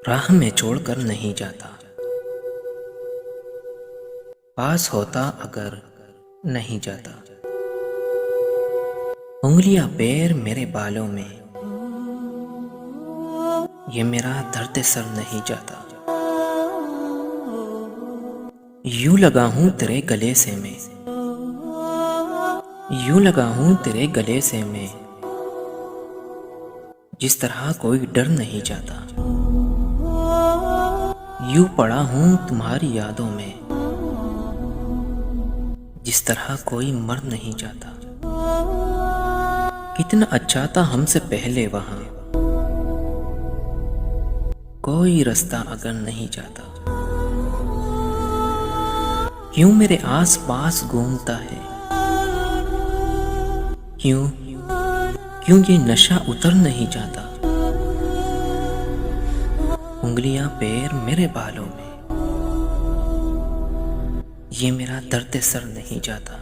राह में छोड़कर नहीं जाता। पास होता अगर नहीं जाता। उंगलियां पैर मेरे बालों में, ये मेरा दर्द सर नहीं जाता। यूं लगा हूं तेरे गले से मैं, यूं लगा हूं तेरे गले से मैं, जिस तरह कोई डर नहीं जाता। यूं पड़ा हूं तुम्हारी यादों में, जिस तरह कोई मर नहीं जाता। कितना अच्छा था हमसे पहले वहां, कोई रास्ता अगर नहीं जाता। क्यों मेरे आस पास घूमता है, क्यों क्यों ये नशा उतर नहीं जाता। उंगलियां पैर मेरे बालों में, ये मेरा दर्द सर नहीं जाता।